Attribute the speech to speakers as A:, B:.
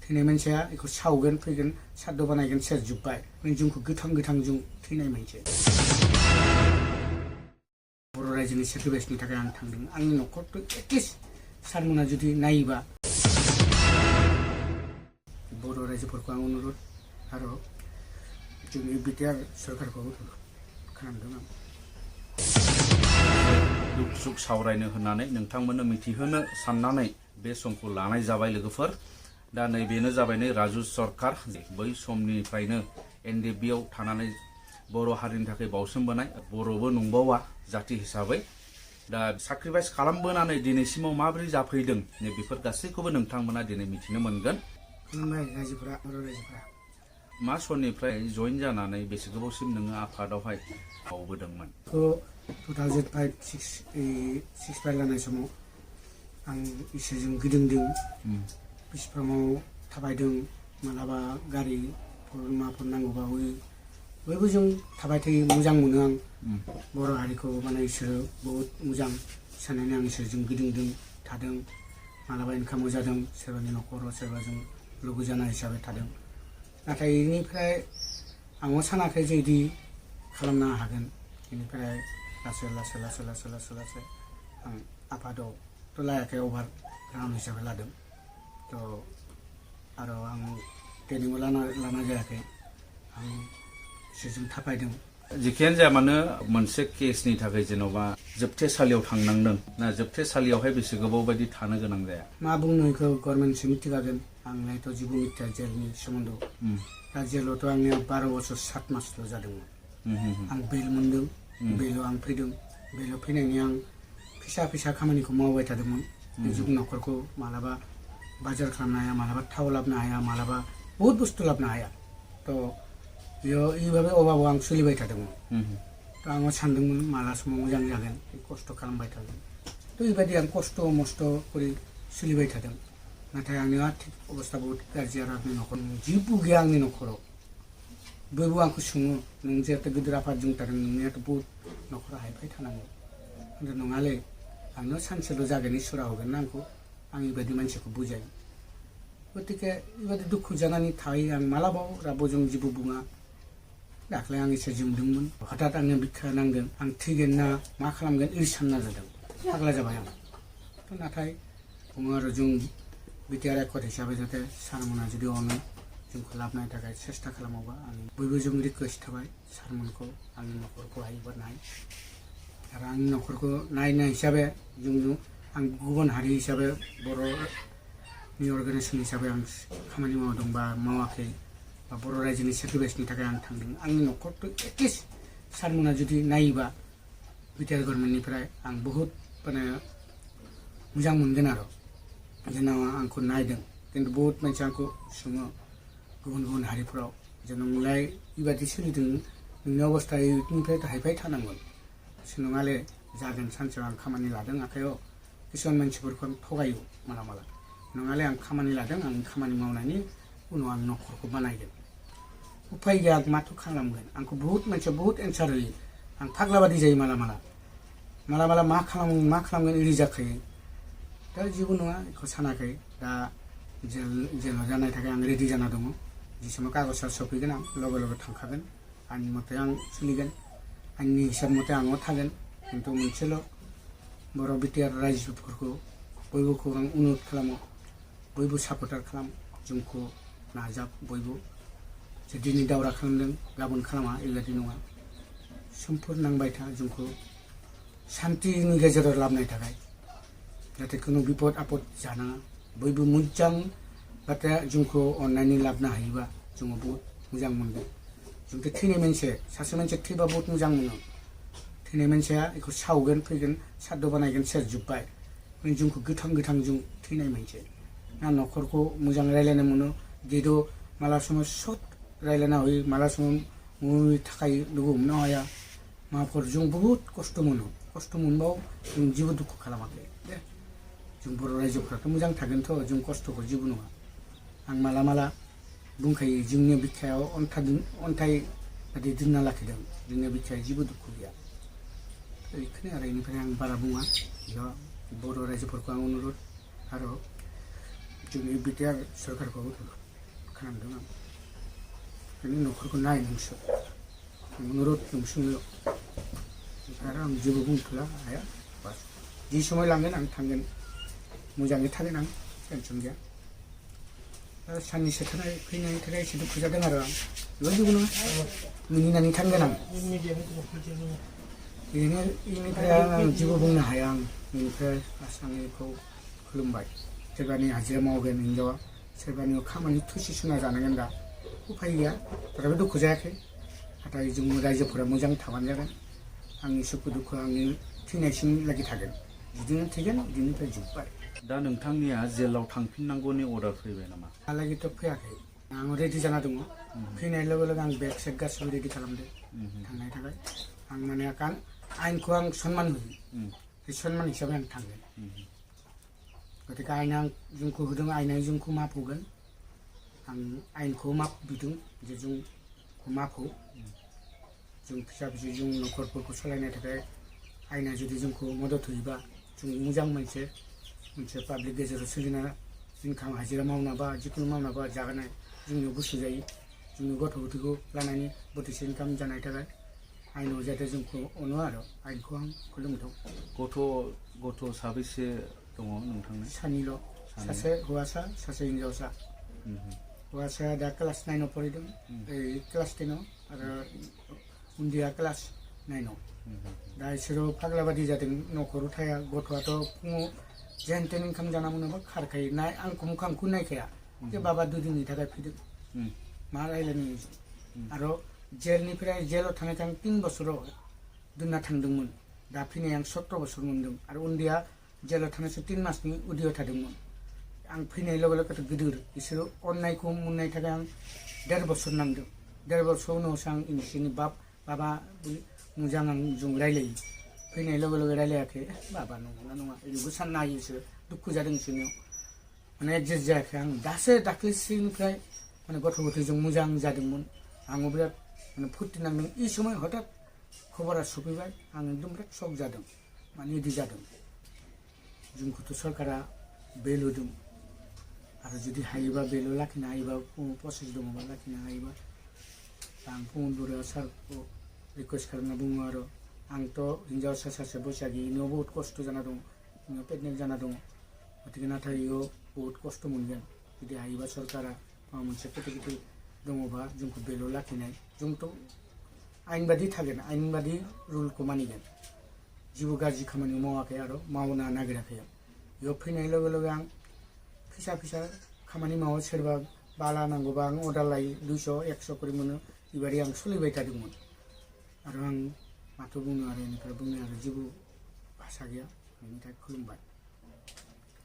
A: थैनाय मानसिया बेखौ सावगोन फैगोन साद्द बानायगोन सेरजोब्बाय जोंखौ गोथां गोथां जों थैनाय मोनसे बर' रायजोनि सेक्रिफाइसनि थाखाय आं थांदों आंनि न'खरखौ एटलिस्ट सारमोना जुदि नायोबा बर' रायजोफोरखौ आं अनुरोध आरो जोंनि बिटिआर सरकारखौ खालामदों आं
B: दुख सुख सावरायनो होननानै नोंथांमोननो मिथिहोनो साननानै बे समखौ लानाय जाबाय लोगोफोर दा नैबेनो जाबाय नै राजु सरकार बै समनिफ्रायनो एनडिएफबिआव थानानै बर' हारिनि थाखाय बावसोमबोनाय बर'बो नंबावा जाति हिसाबै दा साक्रिफाइस खालामबोनानै दिनैसिमाव माबोरै जाफैदों नै बेफोर गासैखौबो नोंथांमोना दिनै मिथिनो मोनगोन
A: खुलुमबाय रायजोफोरा बर' रायजोफोरा
B: मा समनिफ्राय जइन जानानै बेसे गोबावसिम नोङो आफादावहाय मावबोदोंमोन
A: 2005-6 लानाय समाव आं इसोरजों गिदिंदों बिसफ्रामाव थाबायदों मालाबा गारि माफोर नांगौबा बयबो जों थाबाय थायो मोजां मोनो आं बर' हारिखौ माने इसोरो बहुत मोजां साननानै आं इसोरजों गिदिंदों थादों मालाबा इनकामबो जादों सोरबानि न'खराव सोरबा जों लोगो जानाय हिसाबै थादों नाथाय बेनिफ्राय आंबो सानाखै जे इदि खालामनो हागोन बेनिफ्राय लासै आं आफादावथ' लायाखै अभार ग्राउन्ड हिसाबै लादों थ' आरो आं ट्रेनिंबो लाना जायाखै आं इसोरजों थाबायदों
B: जिखियानो जाया मानो मोनसे केसनि थाखाय जेन'बा जोबथेसालियाव थांनांदों ना जोबथेसालियावहाय बेसे गोबाव बायदि थानो गोनां जाया
A: मा बुंनो बेखौ गभर्नमेन्टसो मिथिखागोन आंलायथ' जेबो मिथिया जेलनि सोमोन्दो दा जेलावथ' आंनिया 12 बोसोर 7 मासल' जादोंमोन आं बेल मोनदों बेलाव आं फैदों बेलाव फैनायनि आं फिसा खामानिखौ मावबाय थादोंमोन निजुग न'खरखौ मालाबा बाजार खालामनो हाया मालाबा थाव लाबनो हाया मालाबा बहुत बुस्थु लाबनो हाया थ' बेयाव बेबाबो अभाबाव आं सोलिबाय थादोंमोन थ' आङो सानदोंमोन माला समाव मोजां जागोन खस्थ' खालामबाय थागोन थ' बेबायदि आं खस्थ' मस्थ' करि सोलिबाय थादों नाथाय आंनि आर्थिक अबस्था बहुत गाज्रि आरो आंनि न'खर जेबो गैया आंनि न'खराव बयबो आंखौ सोङो नों जेहेतु गिदिर आफादजों थादों नोंनियाथ' बहुत न'खरा हायफाय थानांगौ होनदों नङालै आंनो सानसेल' जागोन इसोरा होगोन ना आंखौ आं बेबायदि मानसिखौ बुजायो गतिके बेबायदि दुखु जानानै थायो आं मालाबाव रावबोजों जेबो बुङा दाख्लै आं इसोरजों बुंदोंमोन हठात आंनो बिखा नांगोन आं थैगोन ना मा खालामगोन ओरै सानना जादों फाग्ला जाबाय आं नाथाय बुङो आरो जों बिटिआर एकर्ड हिसाबै जाहाथे सारमोना जुदि अनो जोंखौ लाबोनायनि थाखाय सेस्था खालामोबा आं बयबो जों रिकुवेस्ट थाबाय सारमोनखौ आंनि न'खरखौ हायोबा नाय आरो आंनि न'खरखौ नायनाय हिसाबै जों आं गुबुन हारि हिसाबै बर'नि अर्गानाइजेसन हिसाबै आं खामानि मावदों बा मावाखै बा बर' रायजोनि सेक्रिफाइसनि थाखाय आं थांदों आंनि न'खरखौ एटलिस्ट सारमोना जुदि नायोबा बिटिआर गभर्नमेन्टनिफ्राय आं बहुत माने मोजां मोनगोन आरो जेनेबा आंखौ नायदों खिन्थु बहुत मानसि आंखौ सोङो गुबुन हारिफोराव जे नोंलाय बेबायदि सोलिदों नोंनि अबस्था बेनिफ्राय हायफाय थानांगोन नङाले जागोन सानसेयाव आं खामानि लादों आखायाव किसुमान मानसिफोरखौ आं थगायो माला नङाले आं खामानि लादों आं खामानि मावनायनि उनाव आं न'खरखौ बानायगोन उफाय गैया आं माथो खालामगोन आंखौ बहुत मानसिया बहुत एन्सार होयो आं फाग्ला बादि जायो माला मा खालामगोन ओरै जाखायो दा जेबो नङा बेखौ सानाखै दा जेल जानायनि थाखाय आं रेडि जाना दङ जि समाव कागजआ सफैगोन आं लगे थांखागोन आंनि मथे आं सोलिगोन आंनि हिसाब मथे आंबो थागोन खिन्थु मोनसेल' बर' बिटिआर रायजोफोरखौ बयबोखौ आं अनुरोध खालामो बयबो सापर्टार खालाम जोंखौ नाजाब बयबो जे दिनै दावरा खालामदों गाबोन खालामा बेबायदि नङा समफोर नांबाय था जोंखौ शान्तिनि गेजेराव लाबोनायनि थाखाय जाहाथे खुनु बिपद आपद जानाङा बयबो मोजां जाहाथे जोंखौ अननानै लाबोनो हायोबा जोङो बहुत मोजां मोनगोन जोंथ' थैनाय मानसि सासे मानसिया थैबा बहुत मोजां मोनो थैनाय मानसिया बेखौ सावगोन फैगोन साद्द बानायगोन सेरजोब्बाय जोंखौ गोथां जों थैनाय मानसि ना न'खरखौ मोजां रायज्लायनो मोनो जेदो माला समाव सत रायज्लायना होयो माला समाव मुंनि थाखाय लोगो हमनो हाया माफोर जों बहुत खस्थ' मोनबाव जों जेबो दुखु खालामाखै दे जों बर' रायजोफ्राथ' मोजां थागोनथ' जों खस्थ'खौ जेबो नङा आं माला बुंखायो जोंनि बिखायाव अन्थाइ बादि दोनना लाखिदों जोंनि बिखायाव जेबो दुखु गैया बेखौनो आरो बेनिफ्राय आं बारा बुङा बर' रायजोफोरखौ आं अनुरोध आरो जोंनि बिटिआर सरकारखौ खालामदों आं बेनि न'खरखौ नाय नोंसोर अनुरद नोंसोरनो आरो आं जेबो बुंथ'ला हाया बास जि समाय लांगोन आं थांगोन मोजाङै थागोन आं टेनसन गैया साननैसो फैनायनि थाखाय एसे दुखु जादों आरो आं बेबो जेबो नङा मिनिनानै थांगोन आं बेनिफ्राय आं जेबो बुंनो हाया आं बेनिफ्राय आसामनिखौ खुलुमबाय सोरबानि हाजिरा मावगोन हिन्जावा सोरबानि खामानि थुसि सुना जानांगोन दा उफाय गैया रावबो दुखु जायाखै नाथाय जों रायजोफोरा मोजां थाबानो जागोन आंनि सुखु दुखुआ आंनि थैनायसिम लागै थागोन बिदिनो थैगोन बिदिनिफ्राय जोब्बाय
B: दा नोंथांनिया जेलाव थांफिननांगौनि अर्डार फैबाय नामा
A: दालागिथ' फैयाखै आं रेडि जाना दङ फैनाय लोगो लोगो आं बेग सेग गासिबो रेडि खालामदो थांनायनि थाखाय आं माने आयेनखौ आं सनमान होयो बे सनमान हिसाबै आं थांगोन गतिके आयेना जोंखौ होदों आयेना जोंखौ माफ होगोन आं आयेनखौ माफ बिदों जे जोंखौ माफ हो जों फिसा फिसौ जों न'खरफोरखौ सालायनो थाखाय आयेना जुदि जोंखौ मदद होयोबा जों मोजां मोनसे पाब्लिक गेजेराव सोलिना इनकाम हाजिरा मावनाबा जिखुनु मावनाबा जागानाय जोंनियाव गोसो जायो जोंनि गथ' गथायखौ लानानै बोथिसे इनकाम जानाय थाखाय आयेनाव जाहाथे जोंखौ अनो आरो आयेनखौ आं खुलुमदों
B: गथ' साबैसे दङ नोंथांनि
A: सानैल' सासे हौवासा सासे हिन्जावसा हौवासाया दा क्लास 9आव फरायदों क्लास 10आव आरो उन्दैया क्लास 9आव दा इसोरो फाग्ला बादि जादों न'खराव थाया गथ'आथ' फुङाव जेन तेन ओंखाम जाना मोनाबा खारखायो आंखौ मुखांखौ नायखाया जे बाबा दुदिननि थाखाय फैदों मा रायलायनो आरो जेलनिफ्राय जेलाव थानायखौ आं 3 बोसोराव दोनना थांदोंमोन दा फैनाय आं 17 बोसोर मोनदों आरो उन्दैया जेलाव थानायसो 3 मासनि उदैयाव थादोंमोन आं फैनाय लोगो लोगो गिदिर बिसोरो अननायखौ मोननाय थाखाय आं 1.5 बोसोर नांदों 1.5 बोसोर उनावसो आं इनिसिनि बाबा मोजां आं जों रायलायो फैनाय लोगो लोगो रायलायाखै बाबा नंगौना नङा ओरैबो साननो हायो बिसोर दुखु जादों बिसोरनियाव माने एडजास्ट जायाखै आं दासो दाख्लैसोनिफ्राय माने गथ' गथायजों मोजां जादोंमोन आंबो बिराद माने फुर्ति नांदों इ समय हठात खबरा सफैबाय आं एकदम बिराद शक जादों माने इदि जादों जोंखौथ' सरकारा बेल होदों आरो जुदि हायोबा बेल लाखिनो हायोबा प्रसेस दङबा लाखिनो हायोबा आं प्रमद बरुवा सारखौ रिकुवेस्ट खालामना बुङो आरो आंथ' हिन्जावसा सासे बैसागि इनियाव बहुत खस्थ' जाना दं इनियाव प्रेगनेन्ट जाना दङ गतिके नाथाय इयाव बहुत खस्थ' मोनगोन जुदि हायोबा सरकारा माबा मोनसे केटेगरि दङबा जोंखौ बेल लाखिनाय जोंथ' आयेन बादि थागोन आयेन बादि रुलखौ मानिगोन जेबो गाज्रि खामानि मावाखै आरो मावनो नागिराखै बेयाव फैनाय लोगो लोगो आं फिसा फिसा खामानि मावो सोरबा बाला नांगौबा आं अर्डार लायो 200 100 करि मोनो बेबायदि आं सोलिबाय थादोंमोन आरो आं माथो बुंनो आरो बेनिफ्राय बुंनो आरो जेबो भाषा गैया बेनि थाखाय खुलुमबाय